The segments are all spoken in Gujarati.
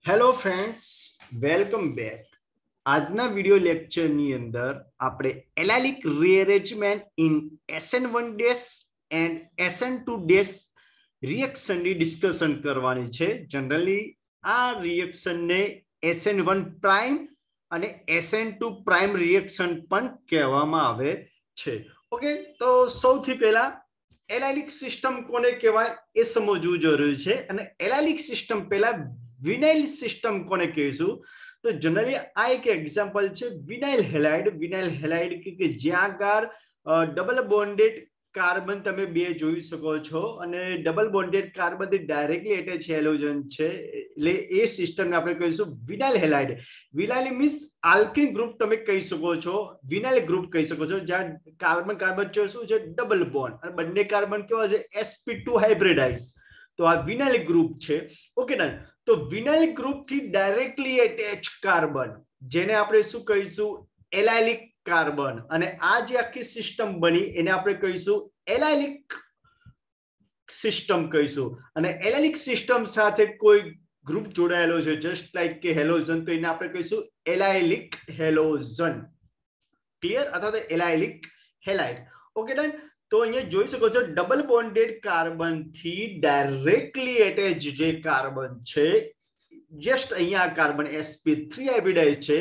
Hello friends, welcome back. આજના વિડિયો લેક્ચરની અંદર આપણે allylic rearrangement in SN1 dash and SN2 dash રિએક્શનની ડિસ્કશન કરવાની છે. જનરલી આ રિએક્શનને SN1 પ્રાઇમ અને SN2 પ્રાઇમ રિએક્શન પણ કહેવામાં આવે છે. ઓકે, તો સૌથી પહેલા એલાઇલિક સિસ્ટમ કોને કહેવાય એ સમજવું જરૂરી છે. અને એલાઇલિક સિસ્ટમ પહેલા વિનાઇલ સિસ્ટમ કોને કહીશું તો જનરલી આ એક એક્ઝામ્પલ છે વિનાઇલ હેલાઇડ કે જ્યાં આગળ ડબલ બોન્ડેડ કાર્બન તમે બે જોઈ શકો છો અને ડબલ બોન્ડેડ કાર્બન થી ડાયરેક્ટલી એટેચ હેલોજન છે, એટલે એ સિસ્ટમને આપણે કહીશું vinyl halide. Vinyl means alkyne group તમે કહી શકો છો, વિનાઇલ ગ્રુપ કહી શકો છો, જ્યાં કાર્બન કાર્બન છે શું છે ડબલ બોન્ડ અને બંને કાર્બન કેવા છે sp2 હાઇબ્રિડાઇઝ. તો આ વિનાઇલ ગ્રુપ છે. Okay done. તો વિનાઇલ ગ્રુપ થી ડાયરેક્ટલી એટેચ કાર્બન જેને આપણે શું કહીશું એલાઇલિક કાર્બન, અને આ જે આખી સિસ્ટમ બની એને આપણે કહીશું એલાઇલિક સિસ્ટમ કહીશું. અને એલાઇલિક સિસ્ટમ સાથે કોઈ ગ્રુપ જોડાયેલો છે જસ્ટ લાઈક કે હેલોજન, તો એને આપણે કહીશું એલાઇલિક હેલોજન. ક્લિયર? અથવા તો એલાઇલિક હેલાઇડ. Okay done. તો અહીંયા જોઈ શકો છો ડબલ બોન્ડેડ કાર્બન થી ડાયરેક્ટલી એટેચ જે કાર્બન છે, જસ્ટ અહીંયા કાર્બન sp3 હાઇબ્રિડાઇઝ છે,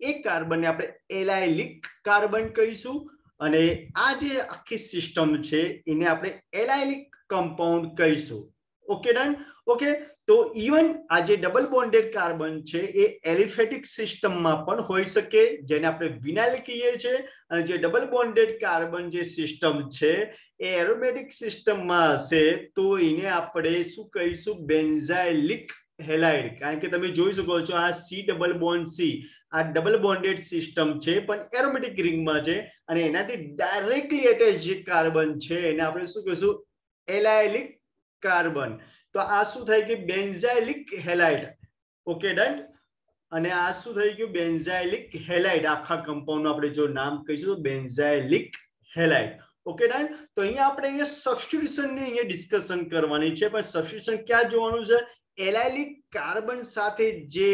એ કાર્બનને આપણે એલાઇલિક કાર્બન કહીશું. અને આ જે આખી સિસ્ટમ છે એને આપણે એલાઇલિક કમ્પાઉન્ડ કહીશું. Okay done. ઓકે, તો ઇવન આ જે ડબલ બોન્ડેડ કાર્બન છે એ એલિફેટિક સિસ્ટમમાં પણ હોઈ શકે, જેને આપણે વિનાઇલ કહીએ છીએ. અને જે ડબલ બોન્ડેડ કાર્બન જે સિસ્ટમ છે એ એરોમેટિક સિસ્ટમમાં હશે તો એને આપણે શું કહીશું બેન્ઝાઇલિક હેલાઇડ. કારણ કે તમે જોઈ શકો છો આ C ડબલ બોન્ડ C, આ ડબલ બોન્ડેડ સિસ્ટમ છે પણ એરોમેટિક રિંગમાં છે, અને એનાથી ડાયરેક્ટલી એટેચ જે કાર્બન છે એને આપણે શું કહીશું એલાઇલિક કાર્બન. તો આ શું થઈ ગયું બેન્ઝાઇલિક હેલાઇડ. Okay done. અને આ શું થઈ ગયું બેન્ઝાઇલિક હેલાઇડ. આખા કમ્પાઉન્ડ આપણે જો નામ કહીશું તો બેન્ઝાઇલિક હેલાઇડ. Okay done. તો અહીંયા આપણે સબસ્ટિટ્યુશનની અહીંયા ડિસ્કશન કરવાની છે, પણ સબસ્ટિટ્યુશન ક્યાં જોવાનું છે એલાઇલિક કાર્બન સાથે જે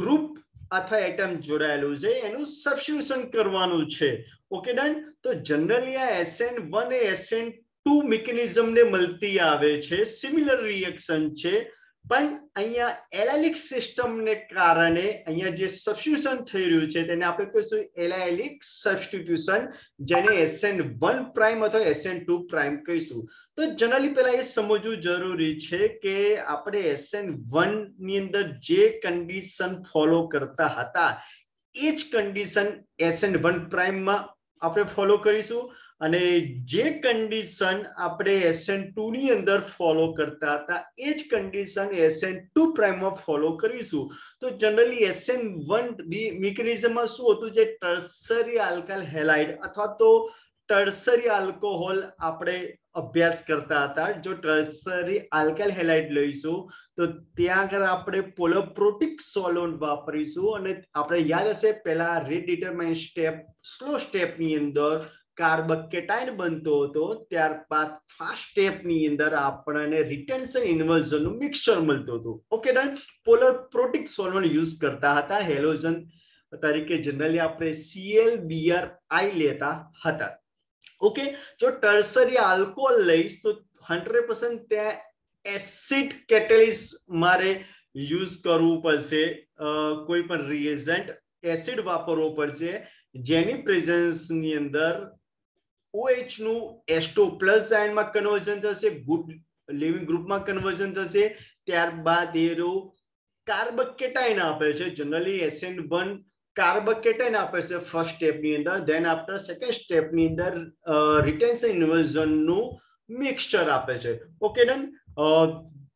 ગ્રુપ અથવા એટમ જોડાયેલું છે એનું સબસ્ટિટ્યુશન કરવાનું છે. Okay done. તો જનરલી આ SN1 એ SN2 મિકેનિઝમને મળતી આવે છે, સિમિલર રિએક્શન છે, પણ અહીંયા એલાઇલિક સિસ્ટમને કારણે અહીંયા જે સબસ્ટિટ્યુશન થઈ રહ્યું છે તેને આપણે કહીશું એલાઇલિક સબસ્ટિટ્યુશન, જેને SN1 પ્રાઇમ અથવા SN2 પ્રાઇમ કહીશું. તો જનરલી પહેલા એ સમજવું જરૂરી છે કે આપણે SN1 ની અંદર જે કન્ડિશન ફોલો કરતા હતા એ જ કન્ડિશન SN1 પ્રાઇમમાં આપણે ફોલો કરીશું, અને જે કન્ડિશન આપણે SN2 ની અંદર ફોલો કરતા હતા એ જ કન્ડિશન SN2 પ્રાઇમમાં ફોલો કરીશું. તો જનરલી SN1 મિકેનિઝમમાં શું હતું, જે ટર્શરી આલ્કાઇલ હેલાઇડ અથવા તો ટર્શરી આલ્કોહોલ આપણે અભ્યાસ કરતા હતા. જો ટર્શરી આલ્કાઇલ હેલાઇડ લઈશું તો ત્યાં આગળ આપણે પોલોપ્રોટિક સોલ્વન્ટ વાપરીશું, અને આપણે યાદ હશે પહેલા રેટ ડિટરમાઇન સ્ટેપ સ્લો સ્ટેપની અંદર કાર્બોકેટાઇન બનતો હતો, ત્યારબાદ ફાસ્ટ સ્ટેપની અંદર આપણને રિટેન્શન ઇન્વર્ઝનનું મિક્સચર મળતું હતું. Okay done. Polar protic solvent use કરતા હતા. હેલોજન તરીકે જનરલી આપણે ClBrI લેતા હતા. ઓકે, જો ટર્શરી આલ્કોહોલ લઈશ તો 100% ત્યાં એસિડ કેટેલિસ્ટ મારે યુઝ કરવું પડશે. કોઈ પણ રિએજન્ટ એસિડ વાપરવો પડશે, જેની પ્રેઝન્સની અંદર OH નું H2+ આયનમાં કન્વર્ઝન થશે, ગુડ લિવિંગ ગ્રુપમાં કન્વર્ઝન થશે, ત્યારબાદ એરો કાર્બોકેટાઇન આપે છે. જનરલી SN1 કાર્બોકેટાઇન આપે છે ફર્સ્ટ સ્ટેપની અંદર, ધેન આફ્ટર સેકન્ડ સ્ટેપની અંદર રિટેન્શન ઇન્વર્ઝનનું મિક્સચર આપે છે. Okay done.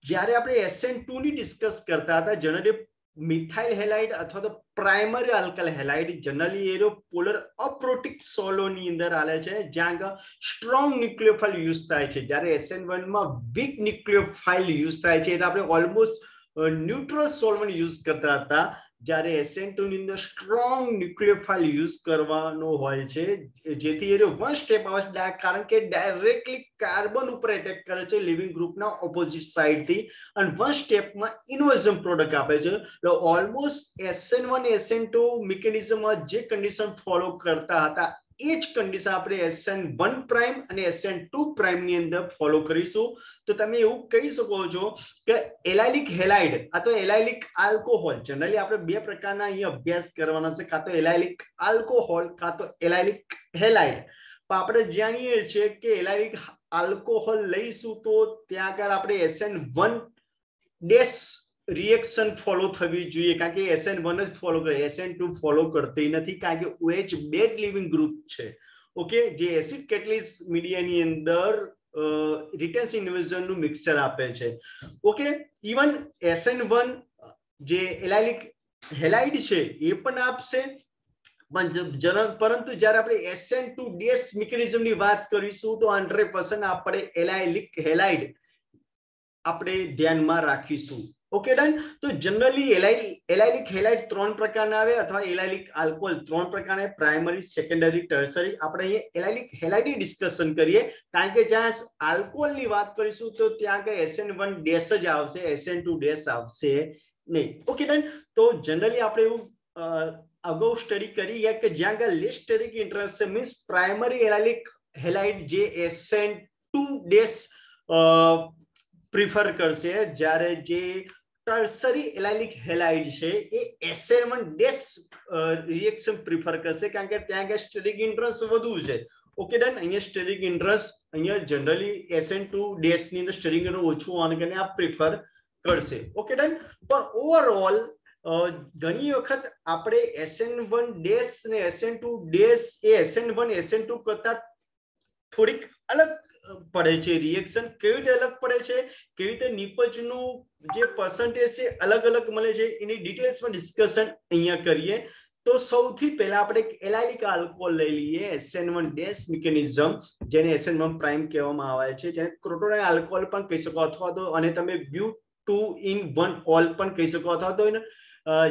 જ્યારે આપણે SN2 ની ડિસ્કસ કરતા હતા, જનરલી મિથાઇલ હેલાઇડ અથવા તો પ્રાઇમરી આલ્કાઇલ હેલાઇડ જનરલી એરો પોલર અપ્રોટિક સોલોની અંદર આલે છે, જ્યાં સ્ટ્રોંગ ન્યુક્લિયોફાઇલ યુઝ થાય છે. જ્યારે SN1 માં વીક ન્યુક્લિયોફાઇલ યુઝ થાય છે, એટલે આપણે ઓલમોસ્ટ ન્યુટ્રલ સોલ્વન્ટ યુઝ કરતા હતા, જ્યારે SN2 ની અંદર સ્ટ્રોંગ ન્યુક્લિયોફાઇલ યુઝ કરવાનો હોય છે, જેથી એ વન સ્ટેપ આવે છે, કારણ કે ડાયરેક્ટલી કાર્બન ઉપર એટેક કરે છે લિવિંગ ગ્રુપના ઓપોઝિટ સાઇડથી અને વન સ્ટેપમાં ઇન્વર્ઝન પ્રોડક્ટ આપે છે. તો ઓલમોસ્ટ SN1 SN2 મિકેનિઝમમાં જે કન્ડિશન ફોલો કરતા હતા એ જ કન્ડિશન આપણે SN1 પ્રાઇમ અને SN2 પ્રાઇમ ની અંદર ફોલો કરીશું. તો તમે એવું કહી શકો છો કે એલાઇલિક હેલાઇડ, આ તો એલાઇલિક આલ્કોહોલ, જનરલી આપણે બે પ્રકારના અહીંયા અભ્યાસ કરવાના છે, કાં તો એલાઇલિક આલ્કોહોલ કાં તો એલાઇલિક હેલાઇડ. પણ આપણે જાણીએ છીએ કે એલાઇલિક આલ્કોહોલ લઈશું તો ત્યાં આગળ આપણે SN1 ડેશ રિએક્શન ફોલો થવી જોઈએ, કારણ કે SN1 જ ફોલો કરે, SN2 ફોલો કરતી નથી, કારણ કે OH બેડ લિવિંગ ગ્રુપ છે. ઓકે, જે એસિડ કેટલિસ્ટ મીડિયાની અંદર રિટેન્સ ઇન્વર્ઝનનું મિક્સચર આપે છે. ઓકે, ઇવન SN1 જે એલાઇલિક હેલાઇડ છે એ પણ આપશે, પરંતુ જ્યારે આપણે SN2 ડેશ મિકેનિઝમની વાત કરીશું તો 100% આપણે એલાઇલિક હેલાઇડ આપણે ધ્યાનમાં રાખીશું. Okay done. તો જનરલી એલાઇલિક હેલાઇડ 3 પ્રકારના આવે, અથવા એલાઇલિક આલ્કોહોલ 3 પ્રકારના, પ્રાઇમરી, સેકન્ડરી, ટર્શરી. આપણે અહીંયા એલાઇલિક હેલાઇડની ડિસ્કશન કરીએ, કારણ કે જ્યાં આલ્કોહોલની વાત કરીશું તો ત્યાં આગળ SN1 ડેશ જ આવશે, SN2 ડેશ આવશે નહીં. Okay done. તો જનરલી આપણે એવું અગાઉ સ્ટડી કરી કે જ્યાં આગળ લેસ સ્ટેરિક ઇન્ટરેસ્ટ છે, મીન્સ પ્રાઇમરી એલાઇલિક હેલાઇડ જે SN2 ડેશ પ્રિફર કરશે, જ્યારે જે ટર્શરી એલાઇલિક હેલાઇડ છે એ SN1 ડેશ રિએક્શન પ્રિફર કરશે, કારણ કે ત્યાં આગળ સ્ટેરિક ઇન્ટરેસ્ટ વધુ છે. Okay done. અહીંયા સ્ટેરિક ઇન્ટરેસ્ટ અહીંયા જનરલી SN2 ડેશ ની અંદર સ્ટેરિક ઇન્ટરેસ્ટ ઓછું હોવાને કારણે આ પ્રિફર કરશે. Okay done. પણ ઓવરઓલ ઘણી વખત આપણે SN1 ડેશ ને SN2 ડેશ એ SN1 SN2 કરતા થોડીક અલગ પડે છે રિએક્શન. કેવી રીતે અલગ પડે છે, કેવી રીતે નિપજનું જે પર્સન્ટેજ છે અલગ અલગ મળે છે, એની ડિટેલ્સમાં ડિસ્કશન અહીંયા કરીએ. તો સૌથી પહેલા આપણે એલાઇલિક આલ્કોહોલ લઈ લઈએ, SN1 ડેશ મિકેનિઝમ, જેને SN1 પ્રાઇમ કહેવામાં આવે છે, જેને ક્રોટોનાઇલ આલ્કોહોલ પણ કહી શકો, અથવા તો અને તમે બ્યુ2-ઇન-1 ઓલ પણ કહી શકો, અથવા તો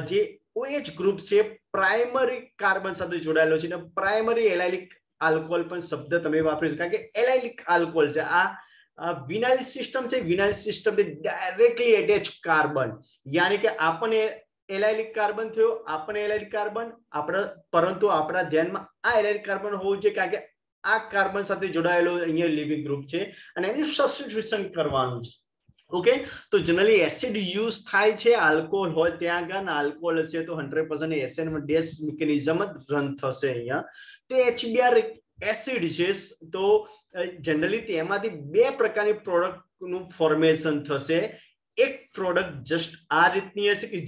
જે OH ગ્રુપ છે પ્રાઇમરી કાર્બન સાથે જોડાયેલો છે, પ્રાઇમરી એલાઇલિક આલ્કોહોલ પણ શબ્દ તમે વાપરી શકો, કારણ કે એલાઇલિક આલ્કોહોલ છે આ વિનાઇલ સિસ્ટમ છે, વિનાઇલ સિસ્ટમ થી ડાયરેક્ટલી એટેચ કાર્બન, યાની કે આપણને એલાઇલિક કાર્બન થયો, આપણને એલાઇલિક કાર્બન, પરંતુ આપણા ધ્યાનમાં આ એલાઇલિક કાર્બન હોવું જોઈએ, કારણ કે આ કાર્બન સાથે જોડાયેલો અહીંયા લિવિંગ ગ્રુપ છે અને એનું સબસ્ટિટ્યુશન કરવાનું છે. ઓકે, તો જનરલી એસિડ યુઝ થાય છે, આલ્કોહોલ હોય ત્યાં આગળ, આલ્કોહોલ હશે તો 100% SN1 ડેશ મિકેનિઝમ જ રન થશે અહીંયા. તો HBr એસિડ છે, તો જનરલી તેમાંથી બે પ્રકારની પ્રોડક્ટનું ફોર્મેશન થશે. એક પ્રોડક્ટ જસ્ટ આ રીતની હશે કે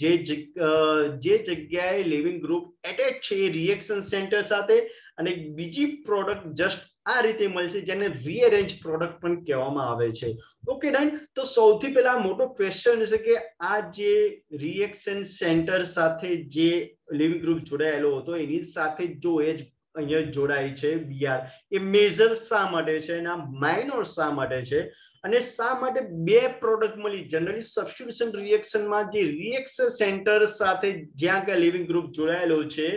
જે જગ્યાએ લિવિંગ ગ્રુપ એટેચ છે એ રિએક્શન સેન્ટર સાથે, અને બીજી પ્રોડક્ટ જસ્ટ આ રીતે મળશે, જેને રીઅરેન્જ પ્રોડક્ટ પણ કહેવામાં આવે છે. Okay done. તો સૌથી પહેલા મોટો ક્વેશ્ચન છે કે આ જે રિએક્શન સેન્ટર સાથે જે લિવિંગ ગ્રુપ જોડાયેલો હતો એની સાથે જો અહીંયા જોડાય છે Br, એ મેજર શા માટે છે અને માઇનોર શા માટે છે, અને શા માટે બે પ્રોડક્ટ મળી. જનરલી સબસ્ટિટ્યુશન રિએક્શનમાં જે રિએક્શન સેન્ટર સાથે જ્યાં કે લિવિંગ ગ્રુપ જોડાયેલો છે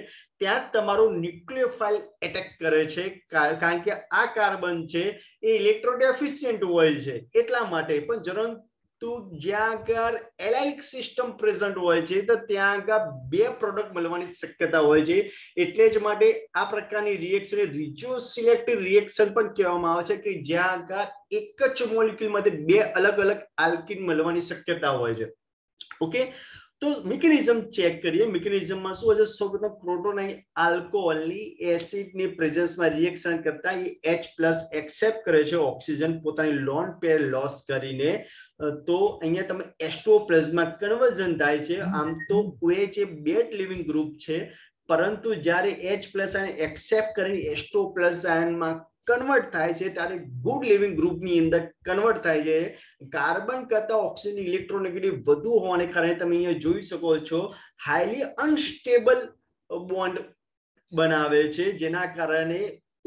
ત્યાં તમારો ન્યુક્લિયોફાઇલ એટેક કરે છે, કારણ કે આ કાર્બન છે એ ઇલેક્ટ્રોડેફિશિયન્ટ હોય છે એટલા માટે. પણ પરંતુ જ્યાં આગળ એલાઇલિક સિસ્ટમ પ્રેઝન્ટ હોય છે તો ત્યાં આગળ બે પ્રોડક્ટ મળવાની શક્યતા હોય છે, એટલે જ માટે આ પ્રકારની રિએક્શન રિજિયો સિલેક્ટિવ રિએક્શન પણ કહેવામાં આવે છે, કે જ્યાં આગળ એક જ મોલેક્યુલમાંથી બે અલગ અલગ આલ્કીન મળવાની શક્યતા હોય છે. ઓકે, તો મિકેનિઝમ ચેક કરીએ. મિકેનિઝમમાં શું હશે, સૌપ્રથમ પ્રોટોનાઇલ આલ્કોહોલની એસિડની પ્રેઝન્સમાં રિએક્શન કરતા એ H+ એક્સેપ્ટ કરે છે ઓક્સિજન પોતાની લોન પેર લોસ કરીને, તો અહીંયા તમે H2O પ્લસમાં કન્વર્ઝન થાય છે. આમ તો OH એ બેડ લિવિંગ ગ્રુપ છે, પરંતુ જ્યારે H+ આયન એક્સેપ્ટ કરીને H2O પ્લસ આયનમાં કન્વર્ટ થાય છે ત્યારે ગુડ લિવિંગ ગ્રુપની અંદર કન્વર્ટ થાય છે. કાર્બન કરતા ઓક્સિજન ઇલેક્ટ્રોનેગેટિવ વધુ હોવાને કારણે તમે અહીંયા જોઈ શકો છો હાઈલી અનસ્ટેબલ બોન્ડ બનાવે છે, જેના કારણે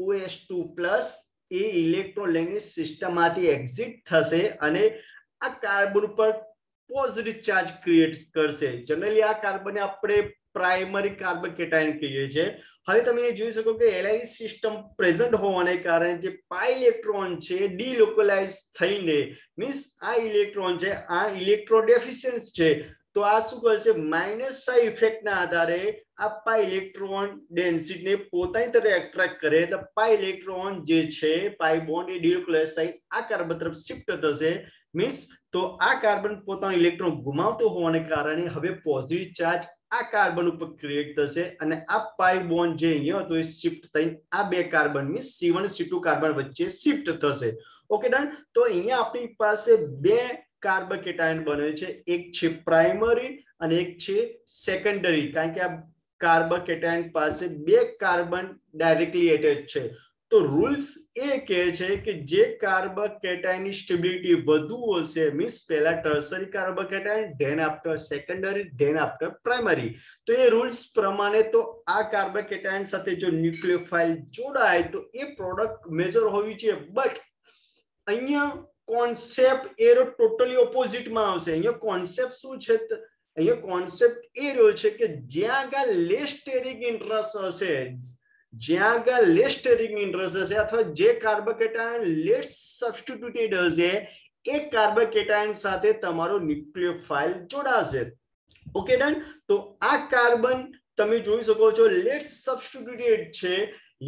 OH2+ એ ઇલેક્ટ્રોન લઈને સિસ્ટમમાંથી એક્ઝિટ થશે અને આ કાર્બન ઉપર પોઝિટિવ ચાર્જ ક્રિએટ કરશે. જનરલી આ કાર્બન આપણે પ્રાઇમરી કાર્બન કેટાયન કહીએ છીએ. હવે તમે એ જોઈ શકો કે એલાઇન સિસ્ટમ પ્રેઝન્ટ હોવાને કારણે જે પાઈ ઇલેક્ટ્રોન છે ડીલોકલાઇઝ થઈને મીન્સ આ ઇલેક્ટ્રોન છે આ ઇલેક્ટ્રો ડેફિશિયન્ટ છે, તો આ શું કરશે -5 ઇફેક્ટના આધારે આ પાઈ ઇલેક્ટ્રોન ડેન્સિટીને પોતાની તરફ એટ્રેક્ટ કરે, એટલે પાઈ ઇલેક્ટ્રોન જે છે પાઈ બોન્ડ એ ડીલોકલાઇઝ થઈ આ કાર્બન તરફ શિફ્ટ થશે. મીન્સ તો આ કાર્બન પોતાનો ઇલેક્ટ્રોન ગુમાવતો હોવાને કારણે હવે પોઝિટિવ ચાર્જ આ કાર્બન ઉપર ક્રિએટ થશે અને આ પાઈ બોન્ડ જે અહીંયા હતો એ શિફ્ટ થઈને આ બે carbon means C1 C2 carbon વચ્ચે શિફ્ટ થશે. Okay done. તો અહીંયા આપણી પાસે બે કાર્બન કેટાયન બને છે, એક છે પ્રાઇમરી અને એક છે સેકન્ડરી, કારણ કે આ કાર્બન કેટાયન પાસે બે કાર્બન ડાયરેક્ટલી એટેચ છે. તો રૂલ્સ એ કહે છે કે જે કાર્બન કેટાયનની સ્ટેબિલિટી વધુ હશે મીન્સ પહેલા tertiary carbon cation than after secondary than after primary, તો એ રૂલ્સ પ્રમાણે તો આ કાર્બન કેટાયન સાથે જો ન્યુક્લિયોફાઇલ જોડાય તો એ પ્રોડક્ટ મેજર હોવી જોઈએ. બટ અહીંયા કોન્સેપ્ટ એરો ટોટલી ઓપોઝિટમાં આવશે. અહીંયા કોન્સેપ્ટ શું છે, અહીંયા કોન્સેપ્ટ એ રહ્યો છે કે જ્યાં આગળ લેસ સ્ટેરિક ઇન્ટરેસ્ટ હશે, જ્યાં આગળ લેસ સ્ટેરિક ઇન્ટરેસ્ટ હશે અથવા જે કાર્બન કેટાયન લેસ સબસ્ટિટ્યુટેડ હશે એ કાર્બન કેટાયન સાથે તમારો ન્યુક્લિયોફાઇલ જોડાશે. Okay done. તો આ કાર્બન તમે જોઈ શકો છો લેસ સબસ્ટિટ્યુટેડ છે,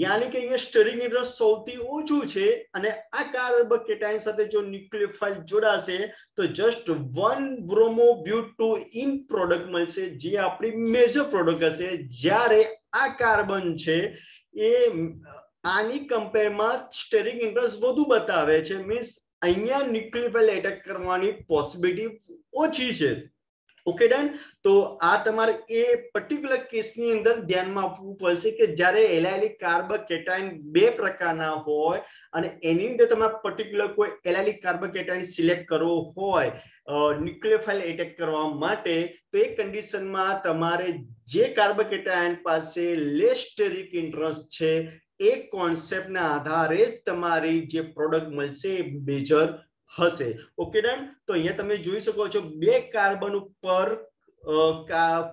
यानी कि અહીંયા સ્ટેરિક ઇન્ટરેસ્ટ સૌથી ઓછું છે અને આ કાર્બન કેટાયન સાથે જો ન્યુક્લિયોફાઇલ જોડાશે તો જસ્ટ 1 બ્રોમો બ્યુટ 2 ઇન પ્રોડક્ટ મળશે જે આપણી મેજર પ્રોડક્ટ હશે. જ્યારે આ કાર્બન છે એ આની કમ્પેરમાં સ્ટેરિક ઇન્ટરેસ્ટ વધુ બતાવે છે, મીન્સ અહીંયા ન્યુક્લિયોફાઇલ એટેક કરવાની પોસિબિલિટી ઓછી છે. Okay done. તો આ તમારે એ પર્ટિક્યુલર કેસની અંદર ધ્યાનમાં આપવું પડશે કે જ્યારે એલાયલિક કાર્બન કેટાયન બે પ્રકારના હોય અને એની અંદર તમારે પર્ટિક્યુલર કોઈ એલાયલિક કાર્બન કેટાયન સિલેક્ટ કરવો હોય ન્યુક્લિયોફાઇલ એટેક કરવા માટે, તો એ કન્ડિશનમાં તમારે જે કાર્બન કેટાયન પાસે લેસ સ્ટેરિક ઇન્ટરેસ્ટ છે એ કોન્સેપ્ટના આધારે જ તમારી જે પ્રોડક્ટ મળશે એ મેજર હશે. Okay done. તો અહીંયા તમે જોઈ શકો છો બે કાર્બન ઉપર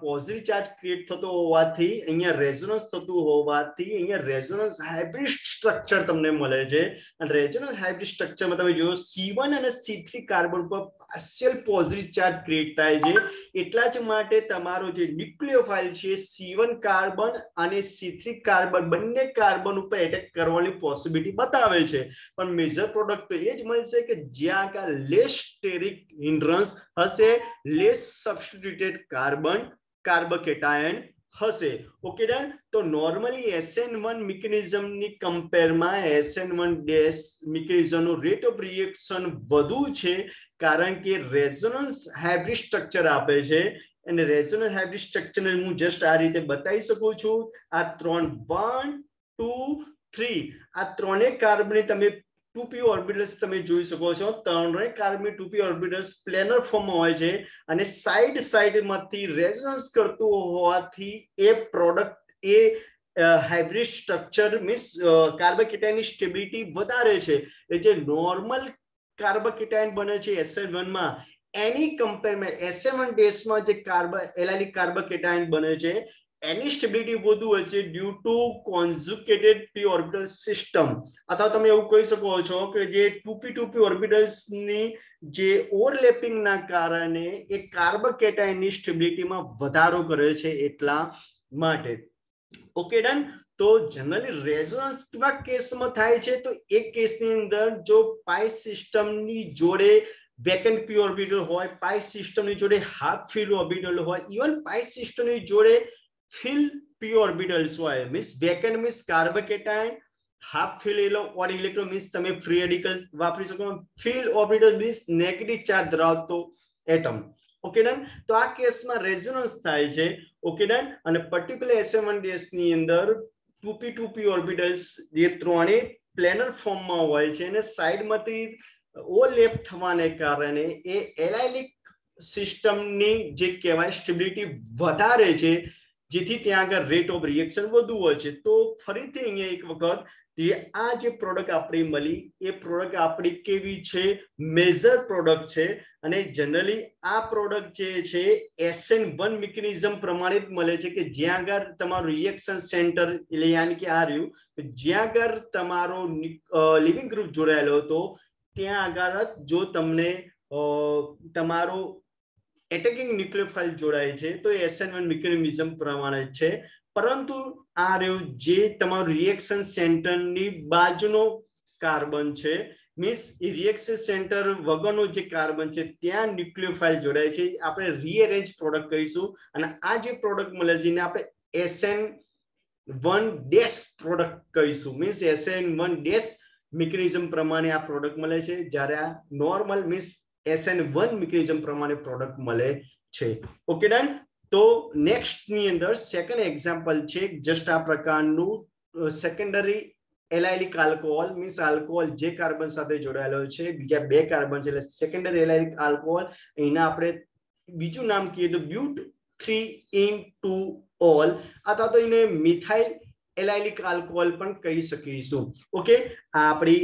પોઝિટિવ ચાર્જ ક્રિએટ થતો હોવાથી અહીંયા રેઝોનન્સ થતું હોવાથી અહીંયા રેઝોનન્સ હાઇબ્રિડ સ્ટ્રક્ચર તમને મળે છે. અને રેઝોનન્સ હાઇબ્રિડ સ્ટ્રક્ચરમાં તમે જોયો C1 અને C3 કાર્બન ઉપર પાર્શિયલ પોઝિટિવ ચાર્જ ક્રિએટ થાય છે. એટલા જ માટે તમારો જે ન્યુક્લિયોફાઇલ છે C1 કાર્બન અને C3 કાર્બન બંને કાર્બન ઉપર એટેક કરવાની પોસિબિલિટી બતાવે છે. પણ મેજર પ્રોડક્ટ તો એ જ મળશે કે જ્યાં કા લેસ સ્ટેરિક હિન્ડ્રન્સ હશે, લેસ સબસ્ટિટ્યુટેડ કાર્બન કેટાયન હશે. Okay done. તો નોર્મલી SN1 મિકેનિઝમની કમ્પેરમાં SN1 ડેશ મિકેનિઝમનો રેટ ઓફ રિએક્શન વધુ છે કારણ કે રેઝોનન્સ હાઇબ્રિડ સ્ટ્રક્ચર આપે છે અને રેઝોનન્સ હાઇબ્રિડ સ્ટ્રક્ચરને હું જસ્ટ આ રીતે બતાવી શકું છું. આ 1 2 3 આ ત્રણેય કાર્બન તમે 2p ઓર્બિટલ્સ તમે જોઈ શકો છો. ત્રણેય કાર્બન 2p ઓર્બિટલ્સ પ્લેનર ફોર્મમાં હોય છે અને સાઈડમાંથી રેઝોનન્સ કરતું હોવાથી એ પ્રોડક્ટ એ હાઇબ્રિડ સ્ટ્રક્ચર મીન્સ કાર્બન કેટાયનની સ્ટેબિલિટી વધારે છે. એ જે નોર્મલ કાર્બન કેટાયન બને છે SN1 માં એની કમ્પેરમાં SN1 ડેશમાં જે એલાયલિક કાર્બન કેટાયન બને છે એની સ્ટેબિલિટી વધુ હોય છે due to conjugated p orbital system. અથવા તમે એવું કહી શકો છો કે જે 2p ઓર્બિટલ્સની જે ઓવરલેપિંગના કારણે એ કાર્બન કેટાયનની સ્ટેબિલિટીમાં વધારો કરે છે એટલા માટે. Okay done. તો જનરલી રેઝોનન્સ કેવા કેસમાં થાય છે, તો એક કેસની અંદર જો પાઈ સિસ્ટમની જોડે વેકન્ટ p ઓર્બિટલ હોય, પાઈ સિસ્ટમની જોડે હાફ ફિલ ઓર્બિટલ હોય, ઇવન પાઈ સિસ્ટમની જોડે ફિલ p ઓર્બિટલ્સ હોય, means vacant means carbon cation, half fill or electron means તમે ફ્રી રેડિકલ વાપરી શકો, fill orbital means negative charge ધરાવતો એટમ. Okay done. તો આ કેસમાં રેઝોનન્સ થાય છે. Okay done. અને પર્ટિક્યુલર SN1 ડેશની અંદર 2p ઓર્બિટલ્સ જે ત્રણેય પ્લેનર ફોર્મમાં હોય છે અને સાઈડમાંથી ઓવરલેપ થવાને કારણે એ એલાયલિક સિસ્ટમની જે કહેવાય સ્ટેબિલિટી વધારે છે જેથી ત્યાં આગળ રેટ ઓફ રિએક્શન વધુ હોય છે. તો ફરીથી અહીંયા એક વખત આ જે પ્રોડક્ટ આપણી મળી એ પ્રોડક્ટ આપણી કેવી છે, મેજર પ્રોડક્ટ છે. અને જનરલી આ પ્રોડક્ટ જે છે SN1 મિકેનિઝમ પ્રમાણે જ મળે છે કે જ્યાં આગળ તમારું રિએક્શન સેન્ટર એટલે યાની કે આ રહ્યું જ્યાં આગળ તમારો લિવિંગ ગ્રુપ જોડાયેલો હતો ત્યાં આગળ જો તમને તમારો એટેકિંગ ન્યુક્લિયોફાઇલ જોડાય છે તો SN1 મિકેનિઝમ પ્રમાણે છે. પરંતુ આ રહ્યું જે તમારું રિએક્શન સેન્ટરની બાજુનો કાર્બન છે, મીન્સ એ રિએક્શન સેન્ટર વગરનો જે કાર્બન છે ત્યાં ન્યુક્લિયોફાઇલ જોડાય છે, આપણે રીઅરેન્જ પ્રોડક્ટ કહીશું. અને આ જે પ્રોડક્ટ મળે છે એને આપણે SN1 ડેશ પ્રોડક્ટ કહીશું. મીન્સ SN1 ડેશ મિકેનિઝમ પ્રમાણે આ પ્રોડક્ટ મળે છે, જ્યારે આ નોર્મલ મીન્સ SN1 મિકેનિઝમ પ્રમાણે પ્રોડક્ટ મળે છે. Okay done. તો નેક્સ્ટ ની અંદર સેકન્ડ એક્ઝામ્પલ છે જસ્ટ આ પ્રકારનું secondary allylic alcohol, means alcohol જે કાર્બન સાથે જોડાયેલો છે બીજા બે કાર્બન છે એટલે સેકન્ડરી એલાઇલિક આલ્કોહોલ. એના આપણે બીજું નામ કહીએ તો બ્યુટ 3-in-2-ol અથવા તો એને મિથાઇલ એલાઇલિક આલ્કોહોલ પણ કહી શકીશું. ઓકે, આ આપણી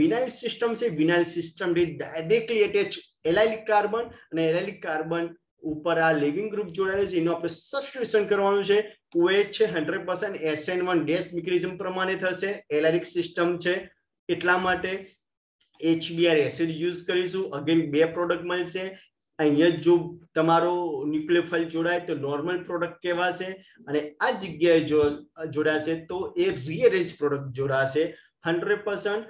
વિનાઇલ સિસ્ટમ છે. Vinyl system directly attach allylic carbon અને એલાઇલિક કાર્બન ઉપર આ લિવિંગ ગ્રુપ જોડાયેલું છે એનું આપણે સબસ્ટિટ્યુશન કરવાનું છે. OH છે 100% SN1 ડેશ મિકેનિઝમ પ્રમાણે થશે, એલાઇલિક સિસ્ટમ છે એટલા માટે HBr એસિડ યુઝ કરીશું. અગેન બે પ્રોડક્ટ મળશે. અહીંયા જો તમારો ન્યુક્લિયોફાઇલ જોડાય તો નોર્મલ પ્રોડક્ટ કહેવાશે અને આ જગ્યાએ જો જોડાશે તો એ રીઅરેન્જ પ્રોડક્ટ જોડાશે. 100%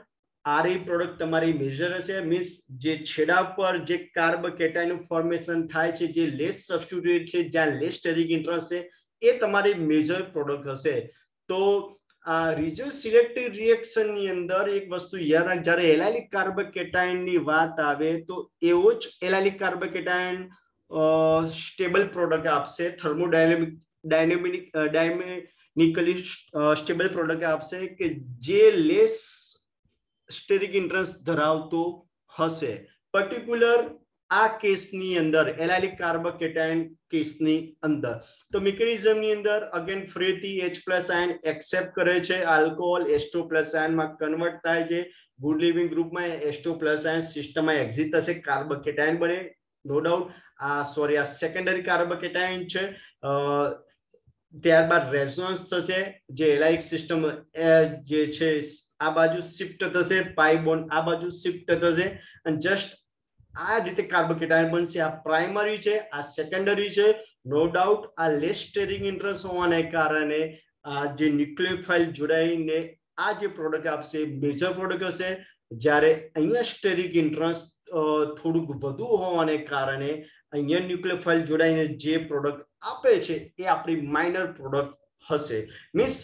આ પ્રોડક્ટ તમારી મેજર હશે, મીન્સ જે છેડા પર જે કાર્બ કેટાયનનું ફોર્મેશન થાય છે, જે લેસ સબસ્ટિટ્યુટેડ છે, જ્યાં લેસ સ્ટેરિક ઇન્ટરેસ્ટ છે, એ તમારી મેજર પ્રોડક્ટ હશે. તો આ રિજલ સિલેક્ટિવ રિએક્શન ની અંદર એક વસ્તુ યાદ રાખ, જ્યારે એલાઇલિક કાર્બોકેટાયન ની વાત આવે તો એવો જ એલાઇલિક કાર્બોકેટાયન સ્ટેબલ પ્રોડક્ટ આપશે, ડાયનેમિકલી સ્ટેબલ પ્રોડક્ટ આપશે કે જે લેસ સ્ટેરિક ઇન્ટરેસ્ટ ધરાવતો હશે. પર્ટિક્યુલર આ કેસની અંદર એલાઇલિક કાર્બોકેટાયન કેસની અંદર તો મિકેનિઝમની અંદર અગેન ફરીથી H+ આયન એક્સેપ્ટ કરે છે આલ્કોહોલ, H2+ આયનમાં કન્વર્ટ થાય છે. ગુડ લિવિંગ ગ્રુપમાં H2+ આયન સિસ્ટમમાં એક્ઝિટ થશે, કાર્બોકેટાયન બને. નો ડાઉટ આ સેકન્ડરી કાર્બોકેટાયન છે. ત્યારબાદ રેઝોનન્સ થશે, જે એલાઇલિક સિસ્ટમ જે છે આ બાજુ શિફ્ટ થશે, પાઈ બોન્ડ આ બાજુ શિફ્ટ થશે અને જસ્ટ આ રીતે કાર્બોકેટાયન બનશે. આ પ્રાઇમરી છે, આ સેકન્ડરી છે. નો ડાઉટ આ લેસ સ્ટેરિક ઇન્ટરેસ્ટ હોવાને કારણે આ જે ન્યુક્લિયોફાઇલ જોડાઈને આ જે પ્રોડક્ટ આપશે મેજર પ્રોડક્ટ હશે, જ્યારે અહીંયા સ્ટેરિક ઇન્ટરેસ્ટ થોડુંક વધુ હોવાને કારણે અહીંયા ન્યુક્લિયોફાઇલ જોડાઈને જે પ્રોડક્ટ આપે છે એ આપણી માઇનર પ્રોડક્ટ હશે. મીન્સ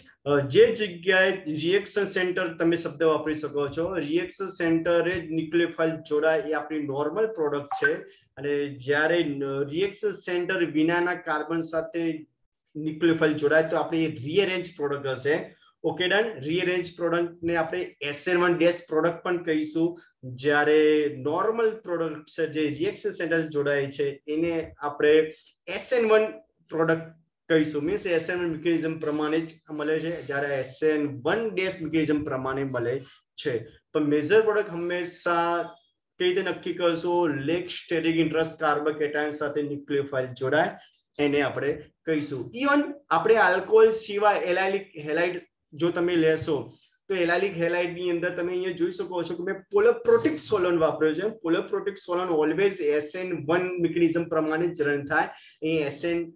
જે જગ્યાએ રિએક્શન સેન્ટર તમે શબ્દ વાપરી શકો છો, રિએક્શન સેન્ટરે ન્યુક્લિયોફાઇલ જોડાય એ આપણી નોર્મલ પ્રોડક્ટ છે. અને જ્યારે રિએક્શન સેન્ટર વિનાના કાર્બન સાથે ન્યુક્લિયોફાઇલ જોડાય તો આપણી રીઅરેન્જ પ્રોડક્ટ હશે. Okay done. રીઅરેન્જ પ્રોડક્ટને આપણે SN1 ડેશ પ્રોડક્ટ પણ કહીશું. જ્યારે નોર્મલ પ્રોડક્ટ છે જે રિએક્શન સેન્ટર જોડાય છે એને આપણે SN1 પ્રોડક્ટ કહીશું. મીન્સ SN1 મિકેનિઝમ પ્રમાણે જ મળે છે, જ્યારે SN1 ડેશ મિકેનિઝમ પ્રમાણે મળે છે. પણ મેજર પ્રોડક્ટ હંમેશા કઈ રીતે નક્કી કરશો? લેસ સ્ટેરિક ઇન્ટરેસ્ટ કાર્બોકેટાયન સાથે ન્યુક્લિયોફાઇલ જોડાય એને આપણે કહીશું. ઇવન આપણે આલ્કોહોલ સિવાય એલાઇલિક હેલાઇડ જો તમે લેશો તો એલાઇલિક હેલાઇડ ની અંદર તમે અહીંયા જોઈ શકો છો કે મેં પોલોપ્રોટિક સોલન વાપર્યો છે. પોલોપ્રોટિક સોલન ઓલવેઝ SN1 મિકેનિઝમ પ્રમાણે જ રન થાય. અહીંયા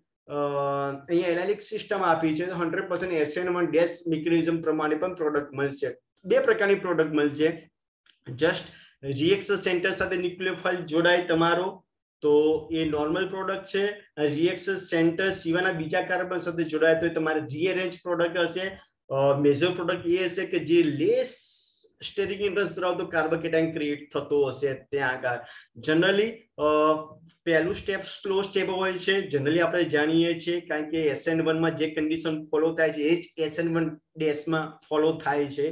એલાઇલિક સિસ્ટમ આપી છે 100% SN1 ડેશ મિકેનિઝમ પ્રમાણે પણ પ્રોડક્ટ મળશે. બે પ્રકારની પ્રોડક્ટ મળશે. જસ્ટ રિએક્શન સેન્ટર સાથે ન્યુક્લિયોફાઇલ જોડાય તમારો તો એ નોર્મલ પ્રોડક્ટ છે. રિએક્શન સેન્ટર સિવાયના બીજા કાર્બન સાથે જોડાય તો તમારે રીઅરેન્જ પ્રોડક્ટ હશે. મેજર પ્રોડક્ટ એ હશે કે જે લેસ સ્ટેરિક ઇન્ટરેસ્ટ ધરાવતો કાર્બોકેટાયન ક્રિએટ થતો હશે ત્યાં આગળ. જનરલી પહેલું સ્ટેપ સ્લો સ્ટેપ હોય છે, જનરલી આપણે જાણીએ છીએ, કારણ કે SN1 માં જે કન્ડિશન ફોલો થાય છે એ જ SN1 ડેશમાં ફોલો થાય છે.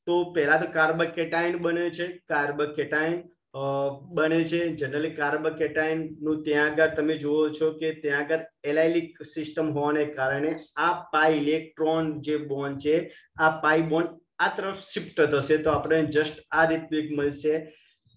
તો પહેલા તો કાર્બોકેટાયન બને છે. કાર્બોકેટાયન બને છે જનરલી કાર્બોકેટાયન નું ત્યાં આગળ તમે જુઓ છો કે ત્યાં આગળ એલાઇલિક સિસ્ટમ હોવાને કારણે આ પાઈ ઇલેક્ટ્રોન જે બોન્ડ છે આ પાઈ બોન્ડ આ તરફ શિફ્ટ થશે તો આપણે જસ્ટ આ રીતનું એક મળશે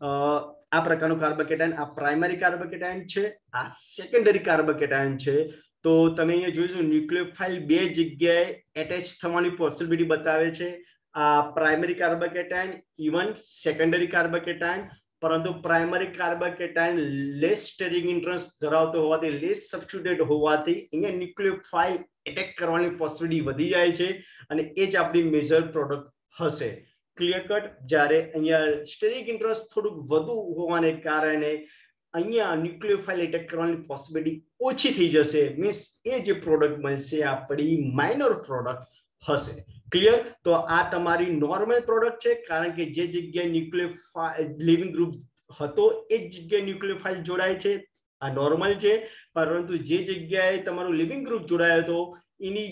આ પ્રકારનું કાર્બોકેટાયન આ પ્રાઇમરી કાર્બોકેટાયન છે આ સેકન્ડરી કાર્બોકેટાયન છે તો તમે અહીંયા જોઈશું ન્યુક્લિયોફાઇલ બે જગ્યાએ એટેચ થવાની પોસિબિલિટી બતાવે છે આ primary carbocation even secondary carbocation પરંતુ પ્રાઇમરી કાર્બોકેટાયન લેસ સ્ટેરિક ઇન્ટરેસ્ટ ધરાવતો હોવાથી લેસ સબસ્ટિટ્યુટેડ હોવાથી અહીંયા ન્યુક્લિયોફાઇલ એટેક કરવાની પોસિબિલિટી વધી જાય છે અને એ જ આપણી મેજર પ્રોડક્ટ હશે ક્લિયર કટ જ્યારે અહીંયા સ્ટેરિક ઇન્ટરેસ્ટ થોડુંક વધુ હોવાને કારણે અહીંયા ન્યુક્લિયોફાઇલ એટેક કરવાની પોસિબિલિટી ઓછી થઈ જશે મીન્સ એ જે પ્રોડક્ટ બનશે આપણી માઇનર પ્રોડક્ટ હશે ક્લિયર તો આ તમારી નોર્મલ પ્રોડક્ટ છે કારણ કે જે જગ્યાએ ન્યુક્લિયોફાઇલ લિવિંગ ગ્રુપ હતો એ જ જગ્યાએ ન્યુક્લિયોફાઇલ જોડાય છે આ નોર્મલ છે પરંતુ જે જગ્યાએ તમારું લિવિંગ ગ્રુપ જોડાયો હતો એની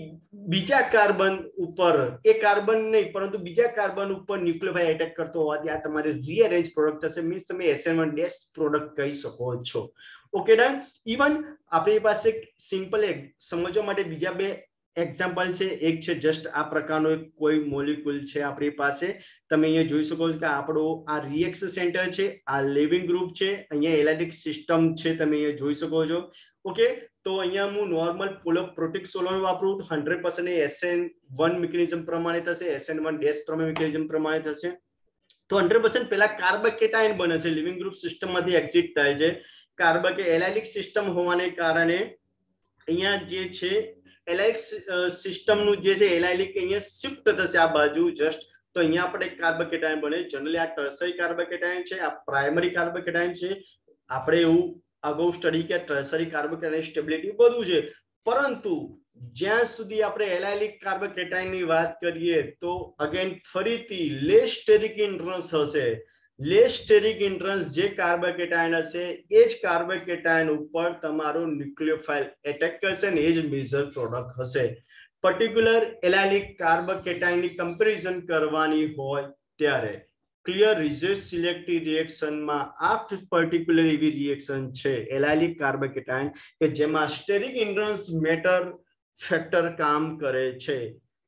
બીજા કાર્બન ઉપર એ કાર્બન નહીં પરંતુ બીજા કાર્બન ઉપર ન્યુક્લિયોફાઇલ એટેક કરતો હોવાથી આ તમારી રીઅરેન્જ પ્રોડક્ટ થશે મીન્સ તમે SN1- પ્રોડક્ટ કહી શકો છો ઓકે ડન ઇવન આપણી પાસે સિમ્પલ સમજવા માટે બીજા બે એક્ઝામ્પલ છે એક છે જસ્ટ આ પ્રકારનો એક કોઈ મોલિક્યુલ છે આપણી પાસે તમે અહીંયા જોઈ શકો છો કે આપણો આ રિએક્શન સેન્ટર છે આ લિવિંગ ગ્રુપ છે અહીંયા એલાઇલિક સિસ્ટમ છે તમે અહીંયા જોઈ શકો છો ઓકે તો અહીંયા હું નોર્મલ પોલોપ્રોટિક સોલ્વન્ટ વાપરું તો 100% SN1 મિકેનિઝમ પ્રમાણે થશે SN1- પ્રમાણે મિકેનિઝમ પ્રમાણે થશે તો 100% પહેલા કાર્બોકેટાયન બને છે લિવિંગ ગ્રુપ સિસ્ટમમાંથી એક્ઝિટ થાય છે કાર્બોકે એલાઇલિક સિસ્ટમ હોવાને કારણે અહીંયા જે છે એલાઇલિક સિસ્ટમનું જે છે એલાઇલિક અહીંયા શિફ્ટ થશે આ બાજુ જસ્ટ તો અહીંયા આપણે કાર્બોકેટાયન બને જનરલી આ ટર્સરી કાર્બોકેટાયન છે આ પ્રાઇમરી કાર્બોકેટાયન છે આપણે એવું અગાઉ સ્ટડી કે ટર્સરી કાર્બોકેટાયન સ્ટેબિલિટી બધું છે પરંતુ જ્યાં સુધી આપણે એલાઇલિક કાર્બોકેટાયન ની વાત કરીએ તો અગેન ફરીથી લેસ સ્ટેરિક ઇન્ટરેસ્ટ હશે લેસ સ્ટેરિક ઇન્ટરેસ્ટ જે કાર્બોકેટાયન હશે એ જ કાર્બોકેટાયન ઉપર તમારો ન્યુક્લિયોફાઇલ એટેક કરશે અને એ જ મેજર પ્રોડક્ટ હશે પર્ટિક્યુલર એલાઇલિક કાર્બોકેટાયન ની કમ્પેરિઝન કરવાની હોય ત્યારે ક્લિયર રિઝલ્ટ સિલેક્ટિવ રિએક્શનમાં આ પર્ટિક્યુલર એવી રિએક્શન છે એલાઇલિક કાર્બોકેટાયન કે જેમાં સ્ટેરિક ઇન્ટરેસ્ટ મેટર ફેક્ટર કામ કરે છે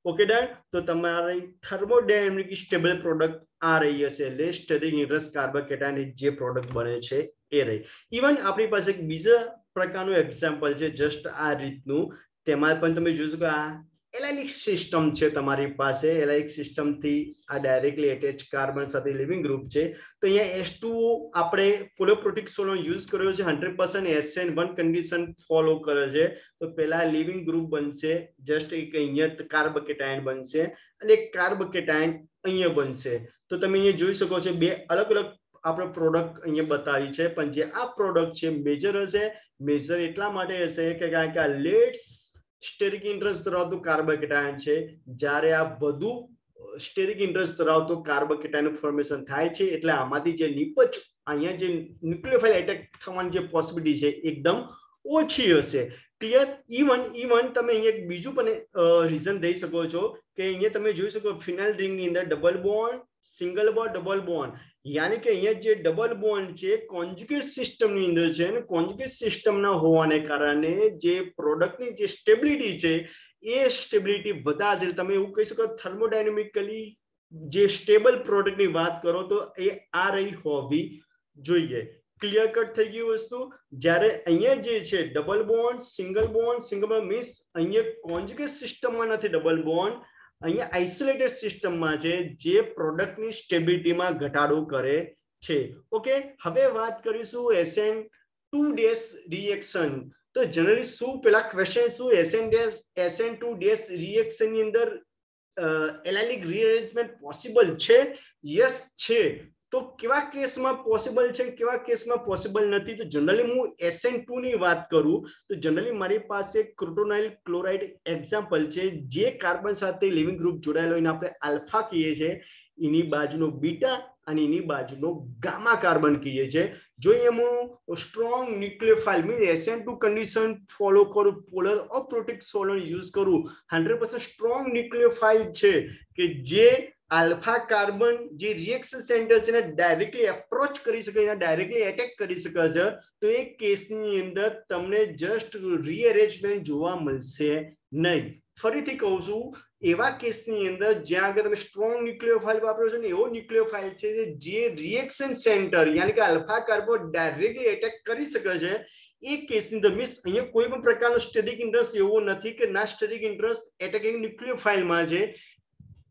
ઓકે ડન તો તમારી થર્મોડાયનેમિક સ્ટેબલ પ્રોડક્ટ આ રહી હશે લેસ સ્ટેરિક ઇન્ટરેસ્ટ કાર્બોકેટાયન જે પ્રોડક્ટ બને છે એ રહી ઇવન આપણી પાસે એક બીજા પ્રકારનું એક્ઝામ્પલ છે જસ્ટ આ રીતનું તેમાં પણ તમે જોશો કે આ એલાઇલિક સિસ્ટમ છે તમારી પાસે એલાઇલિક સિસ્ટમ થી આ ડાયરેક્ટલી એટેચ કાર્બન સાથે લિવિંગ ગ્રુપ છે તો અહીંયા H2O આપણે પોલોપ્રોટિક સોલ્વન્ટ યુઝ કર્યો છે 100% SN1 કન્ડિશન ફોલો કરે છે તો પહેલા લિવિંગ ગ્રુપ બનશે જસ્ટ એક અહીંયા કાર્બોકેટાયન બનશે અને એક કાર્બોકેટાયન અહીંયા બનશે તો તમે અહીંયા જોઈ શકો છો બે અલગ અલગ આપણે પ્રોડક્ટ અહીંયા બતાવી છે પણ જે આ પ્રોડક્ટ છે મેજર હશે મેજર એટલા માટે હશે કે કારણ કે આ લેટ્સ સ્ટેરિક ઇન્ટરેસ્ટ ધરાવતું કાર્બોકેટાયન છે જ્યારે આ વધુ સ્ટેરિક ઇન્ટરેસ્ટ ધરાવતું કાર્બોકેટાયન ફોર્મેશન થાય છે એટલે આમાંથી જે નિપજ અહીંયા જે ન્યુક્લિયોફાઇલ એટેક થવાની જે પોસિબિલિટી છે એકદમ ઓછી હશે ક્લિયર ઇવન તમે અહીંયા બીજું પણ રીઝન દઈ શકો છો કે અહીંયા તમે જોઈ શકો ફિનાઇલ રિંગની અંદર double bond single bond double bond યાની કે અહીંયા જે ડબલ બોન્ડ છે કોન્જ્યુગેટ સિસ્ટમની અંદર છે અને કોન્જ્યુગેટ સિસ્ટમના હોવાને કારણે જે પ્રોડક્ટની જે સ્ટેબિલિટી છે એ સ્ટેબિલિટી વધારે તમે એવું કહી શકો થર્મોડાયનેમિકલી જે સ્ટેબલ પ્રોડક્ટની વાત કરો તો એ આ રહી હોવી જોઈએ ક્લિયર કટ થઈ ગયું વસ્તુ જ્યારે અહીંયા જે છે double bond single bond means અહીંયા કોન્જ્યુગેટ સિસ્ટમમાં નથી ડબલ બોન્ડ અહીંયા આઇસોલેટેડ સિસ્ટમમાં છે જે પ્રોડક્ટની સ્ટેબિલિટીમાં ઘટાડો કરે છે ઓકે હવે વાત કરીશું SN2- રિએક્શન તો જનરલી શું પેલા ક્વેશ્ચન શું SN2- રિએક્શન ની અંદર એલાઇલિક રીઅરેન્જમેન્ટ પોસિબલ છે યસ છે તો કેવા કેસમાં પોસિબલ છે કેવા કેસમાં પોસિબલ નથી તો જનરલી હું SN2 ની વાત કરું તો જનરલી મારી પાસે ક્રોટોનાઇલ ક્લોરાઇડ એક્ઝામ્પલ છે જે કાર્બન સાથે લિવિંગ ગ્રુપ જોડાયેલો એને આપણે આલ્ફા કહીએ છીએ એની બાજુનો બીટા અને એની બાજુનો ગામા કાર્બન કહીએ છીએ જો હું strong nucleophile means SN2 condition follow કરું પોલર ઓપ્રોટિક સોલ્વન્ટ યુઝ કરું 100% સ્ટ્રોંગ ન્યુક્લિયોફાઇલ છે કે જે આલ્ફા કાર્બન જે રિએક્શન સેન્ટર છે એને ડાયરેક્ટલી એપ્રોચ કરી શકે, એને ડાયરેક્ટલી એટેક કરી શકે છે, તો એ કેસની અંદર તમને જસ્ટ રીઅરેન્જમેન્ટ જોવા મળશે નહીં. ફરીથી કહું છું, એવા કેસની અંદર જ્યાં આગળ તમે સ્ટ્રોંગ ન્યુક્લિયોફાઇલ વાપરો છો ને એવો ન્યુક્લિયોફાઇલ છે જે રિએક્શન સેન્ટર યાની કે આલ્ફા કાર્બન ડાયરેક્ટલી એટેક કરી શકે છે, એ કેસની અંદર મીન્સ અહીંયા કોઈ પણ પ્રકારનો સ્ટેટિક ઇન્ટરેસ્ટ એવો નથી કે ના સ્ટેટિક ઇન્ટરેસ્ટ એટેકિંગ ન્યુક્લિયોફાઇલમાં છે,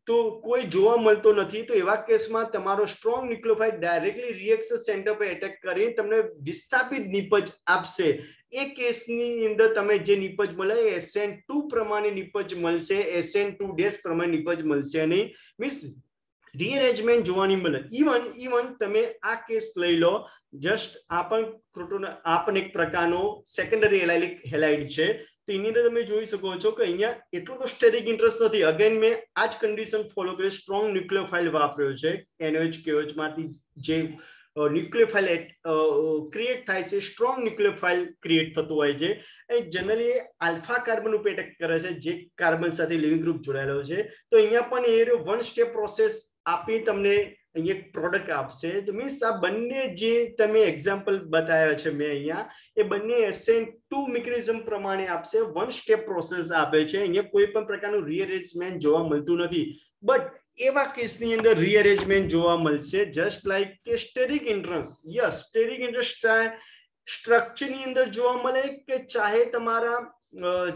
તો કોઈ જોવા મળતો નથી. તો એવા કેસમાં તમારો સ્ટ્રોંગ ન્યુક્લિયોફાઇલ ડાયરેક્ટલી રિએક્શન સેન્ટર પર એટેક કરી તમને વિસ્થાપિત નિપજ આપશે. એ કેસની અંદર તમે જે નિપજ મળે SN2 પ્રમાણે નિપજ મળશે, SN2- પ્રમાણે નિપજ મળશે નહીં, મીન્સ રીઅરેન્જમેન્ટ જોવાની મળે. ઇવન તમે આ કેસ લઈ લો, જસ્ટ આ પણ એક પ્રકારનો સેકન્ડરી એલાઇલિક હેલાઇડ છે, તો એની અંદર તમે જોઈ શકો છો કે અહીંયા એટલો તો સ્ટેટિક ઇન્ટરેસ્ટ નથી. અગેન મેં આ જ કન્ડિશન ફોલો કરી, સ્ટ્રોંગ ન્યુક્લિયોફાઇલ વાપર્યો છે. NOH KOH માંથી જે ન્યુક્લિયોફાઇલ ક્રિએટ થાય છે, સ્ટ્રોંગ ન્યુક્લિયોફાઇલ ક્રિએટ થતું હોય છે, એ જનરલી આલ્ફા કાર્બન ઉપર એટેક કરે છે જે કાર્બન સાથે લિવિંગ ગ્રુપ જોડાયેલો છે. તો અહીંયા પણ એ વન સ્ટેપ પ્રોસેસ આપી તમને અહીંયા પ્રોડક્ટ આપશે. તો મીન્સ આ બંને જે તમે એક્ઝામ્પલ બતાવ્યા છે મેં અહીંયા, એ બંને SN2 મિકેનિઝમ પ્રમાણે આપશે, વન સ્ટેપ પ્રોસેસ આપે છે. અહીંયા કોઈ પણ પ્રકારનું રીઅરેન્જમેન્ટ જોવા મળતું નથી. બટ એવા કેસની અંદર રીઅરેન્જમેન્ટ જોવા મળશે, જસ્ટ લાઈક કે સ્ટેરિક ઇન્ટરેસ્ટ. યસ, સ્ટેરિક ઇન્ટરેસ્ટ સ્ટ્રક્ચર ની અંદર જોવા મળે કે ચાહે તમારા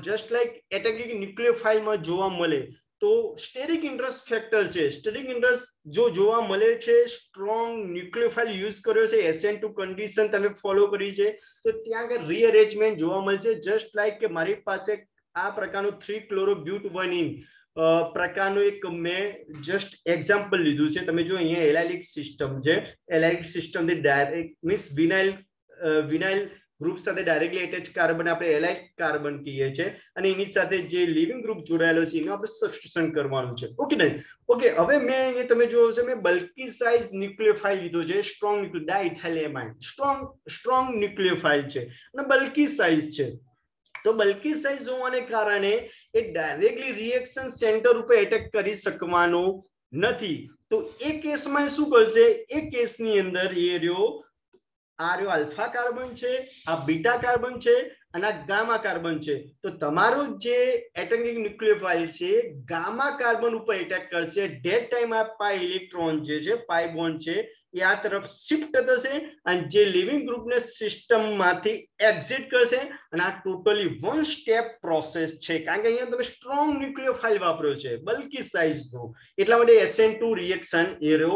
જસ્ટ લાઈક એટેકિંગ ન્યુક્લિયોફાઇલમાં જોવા મળે, તો સ્ટેરિક ઇન્ટરેસ્ટ ફેક્ટર છે. સ્ટેરિક ઇન્ટરેસ્ટ જો જોવા મળે છે, સ્ટ્રોંગ ન્યુક્લિયોફાઇલ યુઝ કર્યો છે, SN2 કન્ડિશન તમે ફોલો કરી છે, તો ત્યાં આગળ રીઅરેન્જમેન્ટ જોવા મળશે. જસ્ટ લાઈક કે મારી પાસે આ પ્રકારનું 3-chloro-butadiene પ્રકારનું એક મેં જસ્ટ એક્ઝામ્પલ લીધું છે. તમે જો અહીંયા એલાઇલિક સિસ્ટમ છે, એલાઇલિક સિસ્ટમ થી ડાયરેક્ટ મીન્સ વિનાઇલ ગ્રુપ સાથે ડાયરેક્ટલી એટેચ કાર્બન આપણે એલાઇક કાર્બન કહીએ છીએ, અને એની સાથે જે લિવિંગ ગ્રુપ જોડાયેલો છે એનું આપણે સબસ્ટિટ્યુશન કરવાનું છે. ઓકે નહીં? ઓકે, હવે મેં અહીંયા તમે જોયો છે મેં બલ્કી સાઇઝ ન્યુક્લિયોફાઇલ લીધો છે, સ્ટ્રોંગ ડાઇથાઇલેમાઇન સ્ટ્રોંગ ન્યુક્લિયોફાઇલ છે અને બલ્કી સાઇઝ છે. તો બલ્કી સાઇઝ હોવાને કારણે એ ડાયરેક્ટલી રિએક્શન સેન્ટર ઉપર એટેક કરી શકવાનો નથી. તો એ કેસમાં શું કરશે, એ કેસની અંદર આ રહ્યો આલ્ફા કાર્બન છે, આ બીટા કાર્બન છે અને આ ગામા કાર્બન છે. તો તમારું જે એટમિક ન્યુક્લિયોફાઇલ છે ગામા કાર્બન ઉપર એટેક કરશે. ધેટ ટાઈમ આ પાઈ ઇલેક્ટ્રોન જે છે, પાઈ બોન્ડ છે, એ આ તરફ શિફ્ટ થશે અને જે લિવિંગ ગ્રુપને સિસ્ટમમાંથી એક્ઝિટ કરશે. અને આ ટોટલી વન સ્ટેપ પ્રોસેસ છે, કારણ કે અહીંયા તમે સ્ટ્રોંગ ન્યુક્લિયોફાઇલ વાપર્યો છે બલ્કી સાઇઝનો, એટલા માટે SN2 રિએક્શન એરો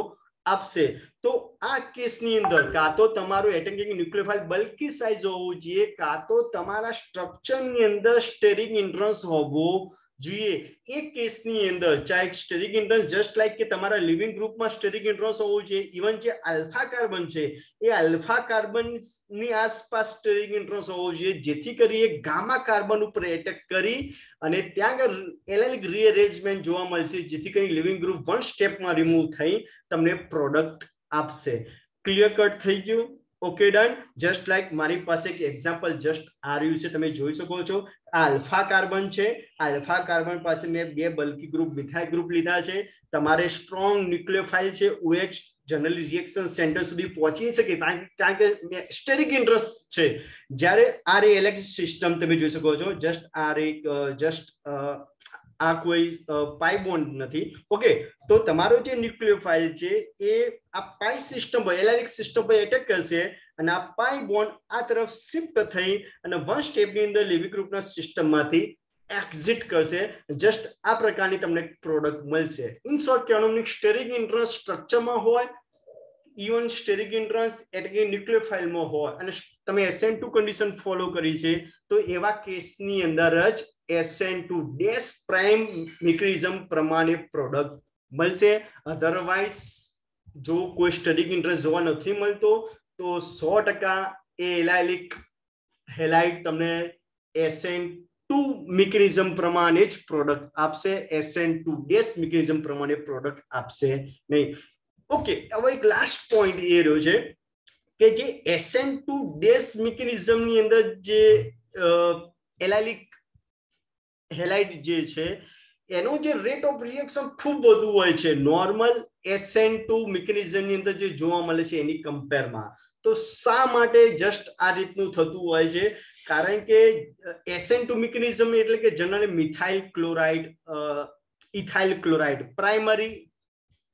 આપશે. તો આ કેસની અંદર કાં તો તમારું એટમિક ન્યુક્લિયોફાઇલ બલ્કી સાઇઝ હોવું જોઈએ, કાં તો તમારા સ્ટ્રક્ચરની અંદર સ્ટેરિક ઇન્ટરેસ્ટ હોવો જોઈએ. એ કેસની અંદર ચાહે સ્ટેરિક ઇન્ટરેસ્ટ જસ્ટ લાઈક કે તમારા લિવિંગ ગ્રુપમાં સ્ટેરિક ઇન્ટરેસ્ટ હોવું જોઈએ. ઇવન જે આલ્ફા કાર્બન છે એ આલ્ફા કાર્બનની આસપાસ સ્ટેરિક ઇન્ટરેસ્ટ હોવો જોઈએ, જેથી કરી એ ગામા કાર્બન ઉપર એટેક કરી અને ત્યાં આગળ એલાઇલિક રીઅરેન્જમેન્ટ જોવા મળશે, જેથી કરી લિવિંગ ગ્રુપ વન સ્ટેપમાં રિમૂવ થઈ તમને પ્રોડક્ટ આપશે. ક્લિયર કટ થઈ ગયું? Okay, done. જસ્ટ લાઈક મારી પાસે એક એક્ઝામ્પલ જસ્ટ આ રહ્યું છે, તમે જોઈ શકો છો. આ આલ્ફા કાર્બન છે, આલ્ફા કાર્બન પાસે મેં બે બલ્કી ગ્રુપ મિથાઇલ ગ્રુપ લીધા છે. તમારે સ્ટ્રોંગ ન્યુક્લિયોફાઇલ છે, OH જનરલી રિએક્શન સેન્ટર સુધી પહોંચી શકે કારણ કે સ્ટેરિક ઇન્ટરેસ્ટ છે. જ્યારે આ રે એલેક્સ સિસ્ટમ તમે જોઈ શકો છો, જસ્ટ આ રે આ કોઈ પાઈ બોન્ડ નથી. ઓકે, તો તમારો જે ન્યુક્લિયોફાઇલ છે એ આ પાઈ સિસ્ટમ પર એલાઇલિક સિસ્ટમ પર એટેક કરશે અને આ પાઈ બોન્ડ આ તરફ શિફ્ટ થઈ અને વન સ્ટેપની અંદર લિવિંગ ગ્રુપના સિસ્ટમમાંથી એક્ઝિટ કરશે. જસ્ટ આ પ્રકારની તમને પ્રોડક્ટ મળશે. ઇન શોર્ટ કહેવાનું સ્ટેરિક ઇન્ટરેસ્ટ સ્ટ્રક્ચરમાં હોય, ઇવન સ્ટેરિક ઇન્ટરેસ્ટ એટલે ન્યુક્લિયોફાઇલમાં હોય અને તમે SN2 કન્ડિશન ફોલો કરી છે, તો એવા કેસની અંદર જ SN2- પ્રાઇમ મિકેનિઝમ પ્રમાણે પ્રોડક્ટ મળશે. અધરવાઇઝ જો કોઈ સ્ટેરિક ઇન્ટરેસ્ટ જોવા નથી મળતો તો 100% એ એલાઇલિક હેલાઇડ તમને SN2 મિકેનિઝમ પ્રમાણે જ પ્રોડક્ટ આપશે, SN2- મિકેનિઝમ પ્રમાણે પ્રોડક્ટ આપશે નહીં. ઓકે, હવે એક લાસ્ટ પોઈન્ટ એ રહ્યો છે કે જે SN2- મિકેનિઝમની અંદર જે એલાઇલિક હેલાઇડ જે છે એનો જે રેટ ઓફ રિએક્શન ખૂબ વધુ હોય છે નોર્મલ SN2 મિકેનિઝમની અંદર જે જોવા મળે છે એની કમ્પેરમાં. તો શા માટે જસ્ટ આ રીતનું થતું હોય છે? કારણ કે SN2 મિકેનિઝમ એટલે કે generally methyl chloride, ethyl chloride, primary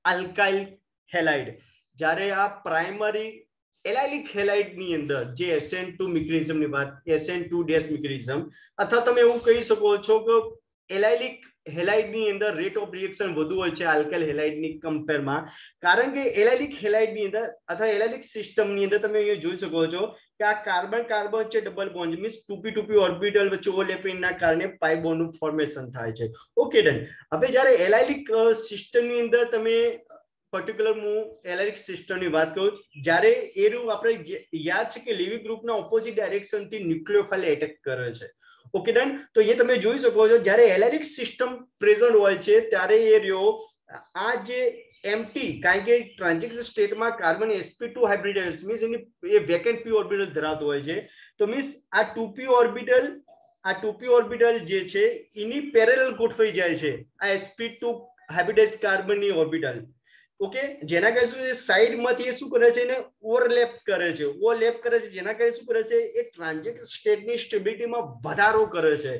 alkyl halide. જ્યારે આ પ્રાઇમરી એલાઇલિક હેલાઇડ ની અંદર જે SN2 મિકેનિઝમની વાત, SN2 ડેશ મિકેનિઝમ, અથવા તમે એવું કહી શકો છો કે એલાઇલિક હેલાઇડ ની અંદર રેટ ઓફ રિએક્શન વધુ હોય છે આલ્કાઇલ હેલાઇડ ની કમ્પેરમાં. કારણ કે એલાઇલિક હેલાઇડ ની અંદર અથવા એલાઇલિક સિસ્ટમ ની અંદર તમે અહીંયા જોઈ શકો છો કે આ કાર્બન કાર્બન વચ્ચે double bond means 2p2p orbital વચ્ચે ઓવરલેપિંગ ના કારણે પાઇ બોન્ડ નું ફોર્મેશન થાય છે. Okay done. હવે જ્યારે એલાઇલિક સિસ્ટમ ની અંદર તમે પર્ટિક્યુલર હું એલાઇલિક સિસ્ટમની વાત કરું, જ્યારે એનું આપણે યાદ છે કે લીવિંગ ગ્રુપના ઓપોઝિટ ડાયરેક્શનથી ન્યુક્લિયોફાઇલ એટેક કરે છે. Okay done. તો એ તમે જોઈ શકો છો જ્યારે એલાઇલિક સિસ્ટમ પ્રેઝન્ટ હોય છે ત્યારે એ રહ્યો આ જે એમ્પ્ટી, કારણ કે ટ્રાન્ઝિશન સ્ટેટમાં કાર્બન sp2 હાઇબ્રિડાઇઝ મીન્સ એની એ વેકેન્ટ p ઓર્બિટલ ધરાવતો હોય છે. તો મીન્સ આ 2p ઓર્બિટલ જે છે એની પેરેલલ ગોઠવાઈ જાય છે આ sp2 હાઇબ્રિડાઇઝ કાર્બનની ઓર્બિટલ. ઓકે, જેના કારણે શું છે સાઈડમાંથી એ શું કરે છે એને ઓવરલેપ કરે છે, જેના કારણે શું કરે છે એ ટ્રાન્ઝિશન સ્ટેટની સ્ટેબિલિટીમાં વધારો કરે છે.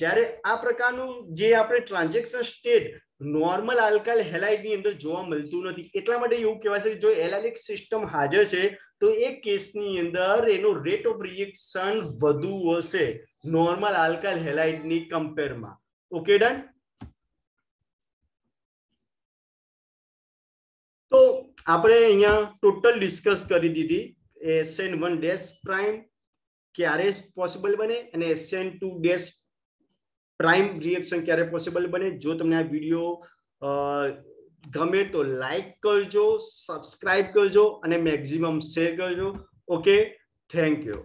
જ્યારે આ પ્રકારનું જે આપણે ટ્રાન્ઝિશન સ્ટેટ નોર્મલ આલ્કાઇલ હેલાઇડની અંદર જોવા મળતું નથી. એટલા માટે એવું કહેવાય છે કે જો એલાઇલિક સિસ્ટમ હાજર છે તો એ કેસની અંદર એનો રેટ ઓફ રિએક્શન વધુ હશે નોર્મલ આલ્કાઇલ હેલાઇડની કમ્પેરમાં. Okay done. તો આપણે અહીંયા ટોટલ ડિસ્કસ કરી દીધી SN1 ડેશ પ્રાઇમ ક્યારે પોસિબલ બને અને SN2 ડેશ પ્રાઇમ રિએક્શન ક્યારે પોસિબલ બને. જો તમને આ વિડીયો ગમે તો લાઈક કરજો, સબસ્ક્રાઇબ કરજો અને મેક્સિમમ શેર કરજો. Okay, thank you.